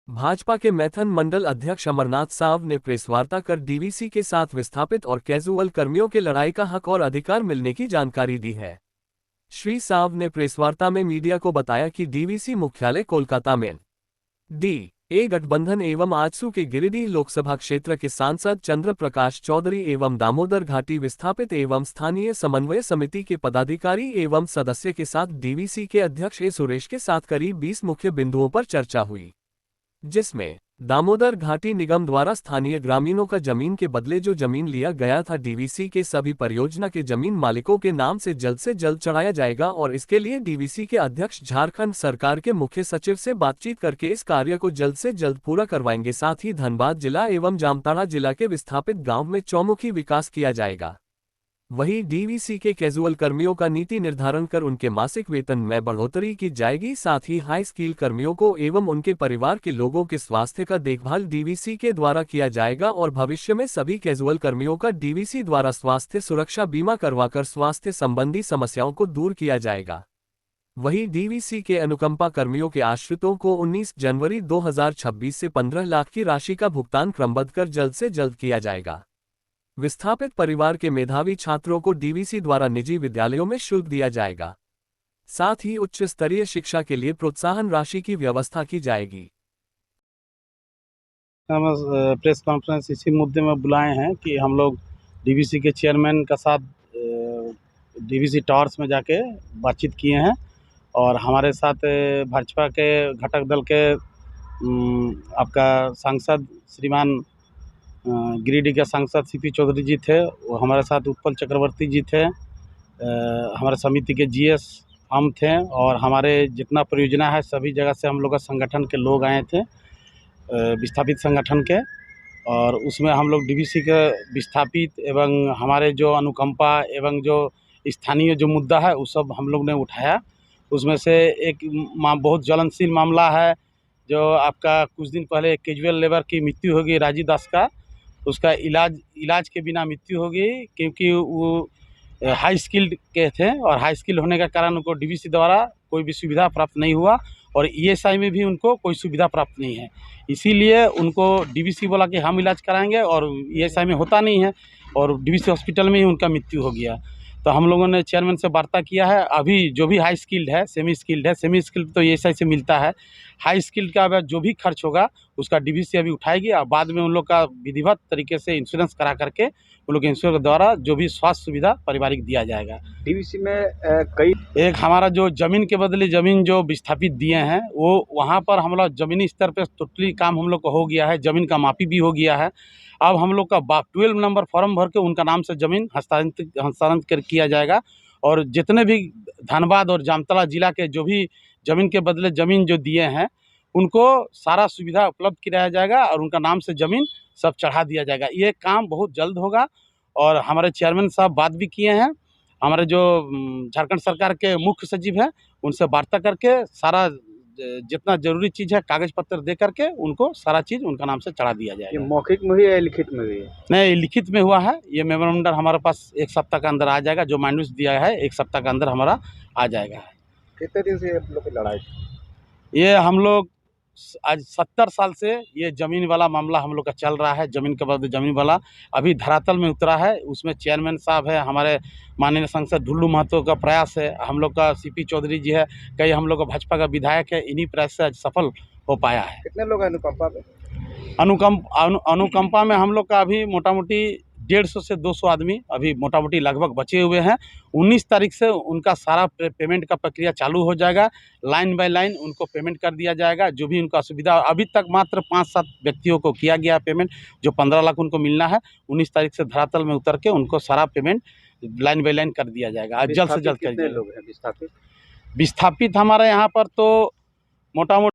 भाजपा के मैथन मंडल अध्यक्ष अमरनाथ साव ने प्रेसवार्ता कर डीवीसी के साथ विस्थापित और कैजुअल कर्मियों के लड़ाई का हक और अधिकार मिलने की जानकारी दी है। श्री साव ने प्रेसवार्ता में मीडिया को बताया कि डीवीसी मुख्यालय कोलकाता में ए गठबंधन एवं आजसू के गिरिडीह लोकसभा क्षेत्र के सांसद चंद्र प्रकाश चौधरी एवं दामोदर घाटी विस्थापित एवं स्थानीय समन्वय समिति के पदाधिकारी एवं सदस्य के साथ डीवीसी के अध्यक्ष ए सुरेश के साथ करीब 20 मुख्य बिंदुओं पर चर्चा हुई, जिसमें दामोदर घाटी निगम द्वारा स्थानीय ग्रामीणों का जमीन के बदले जो जमीन लिया गया था डीवीसी के सभी परियोजना के जमीन मालिकों के नाम से जल्द चढ़ाया जाएगा और इसके लिए डीवीसी के अध्यक्ष झारखंड सरकार के मुख्य सचिव से बातचीत करके इस कार्य को जल्द से जल्द पूरा करवाएंगे। साथ ही धनबाद जिला एवं जामताड़ा जिला के विस्थापित गाँव में चौमुखी विकास किया जाएगा। वहीं डीवीसी के कैजुअल कर्मियों का नीति निर्धारण कर उनके मासिक वेतन में बढ़ोतरी की जाएगी। साथ ही हाई स्किल कर्मियों को एवं उनके परिवार के लोगों के स्वास्थ्य का देखभाल डीवीसी के द्वारा किया जाएगा और भविष्य में सभी कैजुअल कर्मियों का डीवीसी द्वारा स्वास्थ्य सुरक्षा बीमा करवाकर स्वास्थ्य संबंधी समस्याओं को दूर किया जाएगा। वहीं डीवीसी के अनुकंपा कर्मियों के आश्रितों को 19 जनवरी 2026 से 15 लाख की राशि का भुगतान क्रमबद्ध कर जल्द से जल्द किया जाएगा। विस्थापित परिवार के मेधावी छात्रों को डीवीसी द्वारा निजी विद्यालयों में शुल्क दिया जाएगा। साथ ही उच्च स्तरीय शिक्षा के लिए प्रोत्साहन राशि की व्यवस्था की जाएगी। हम प्रेस कॉन्फ्रेंस इसी मुद्दे में बुलाए हैं कि हम लोग डीवीसी के चेयरमैन का साथ डीवीसी टावर्स में जाके बातचीत किए हैं और हमारे साथ भाजपा के घटक दल के आपका सांसद श्रीमान गिरिडीह के सांसद सीपी चौधरी जी थे, वो हमारे साथ उत्पल चक्रवर्ती जी थे, हमारे समिति के जीएस हम थे और हमारे जितना परियोजना है सभी जगह से हम लोग का संगठन के लोग आए थे, विस्थापित संगठन के। और उसमें हम लोग डीवीसी के विस्थापित एवं हमारे जो अनुकंपा एवं जो स्थानीय जो मुद्दा है वो सब हम लोग ने उठाया। उसमें से एक बहुत ज्वलनशील मामला है जो आपका कुछ दिन पहले एक कैजुअल लेबर की मृत्यु हो गई, राजू दास का। उसका इलाज के बिना मृत्यु हो गई क्योंकि वो हाई स्किल्ड के थे और हाई स्किल होने का कारण उनको डीवीसी द्वारा कोई भी सुविधा प्राप्त नहीं हुआ और ईएसआई में भी उनको कोई सुविधा प्राप्त नहीं है। इसीलिए उनको डीवीसी बोला कि हम इलाज कराएंगे और ईएसआई में होता नहीं है और डीवीसी हॉस्पिटल में ही उनका मृत्यु हो गया। तो हम लोगों ने चेयरमैन से वार्ता किया है। अभी जो भी हाई स्किल्ड है, सेमी स्किल्ड तो ईएसआई से मिलता है। हाई स्किल्ड का अब जो भी खर्च होगा उसका डीवीसी अभी उठाएगी और बाद में उन लोग का विधिवत तरीके से इंश्योरेंस करा करके उन लोग के इंश्योरेंस द्वारा जो भी स्वास्थ्य सुविधा पारिवारिक दिया जाएगा। डीवीसी में कई एक हमारा जो ज़मीन के बदले ज़मीन जो विस्थापित दिए हैं वो वहाँ पर हम लोग ज़मीनी स्तर पे टोटली काम हम लोग का हो गया है, ज़मीन का मापी भी हो गया है। अब हम लोग का 12 नंबर फॉर्म भर के उनका नाम से ज़मीन हस्तांतरित किया जाएगा और जितने भी धनबाद और जामताड़ा जिला के जो भी ज़मीन के बदले ज़मीन जो दिए हैं उनको सारा सुविधा उपलब्ध कराया जाएगा और उनका नाम से ज़मीन सब चढ़ा दिया जाएगा। ये काम बहुत जल्द होगा और हमारे चेयरमैन साहब बात भी किए हैं। हमारे जो झारखंड सरकार के मुख्य सचिव हैं उनसे वार्ता करके सारा जितना ज़रूरी चीज़ है कागज़ पत्र दे करके उनको सारा चीज़ उनका नाम से चढ़ा दिया जाएगा। ये मौखिक में हुई है या लिखित में हुई है? नहीं, लिखित में हुआ है। ये मेमोरेंडम हमारे पास 1 सप्ताह के अंदर आ जाएगा। जो माइन्यूस दिया है 1 सप्ताह के अंदर हमारा आ जाएगा। कितने दिन से आप लोग की लड़ाई? ये हम लोग आज 70 साल से ये ज़मीन वाला मामला हम लोग का चल रहा है। ज़मीन के बदले ज़मीन वाला अभी धरातल में उतरा है। उसमें चेयरमैन साहब है, हमारे माननीय सांसद ढुल्लू महतो का प्रयास है, हम लोग का सीपी चौधरी जी है, कई हम लोग का भाजपा का विधायक है। इन्हीं प्रयास से आज सफल हो पाया है। कितने लोग हैं अनुकंपा में? अनुकंपा में हम लोग का अभी मोटा मोटी 150 से 200 आदमी अभी मोटा मोटी लगभग बचे हुए हैं। 19 तारीख से उनका सारा पेमेंट का प्रक्रिया चालू हो जाएगा। लाइन बाय लाइन उनको पेमेंट कर दिया जाएगा। जो भी उनका सुविधा अभी तक मात्र 5-7 व्यक्तियों को किया गया पेमेंट, जो 15 लाख उनको मिलना है। 19 तारीख से धरातल में उतर के उनको सारा पेमेंट लाइन बाय लाइन कर दिया जाएगा। जल्द से जल्द कर दिया। लोग हैं विस्थापित? विस्थापित हमारे यहाँ पर तो मोटा मोटी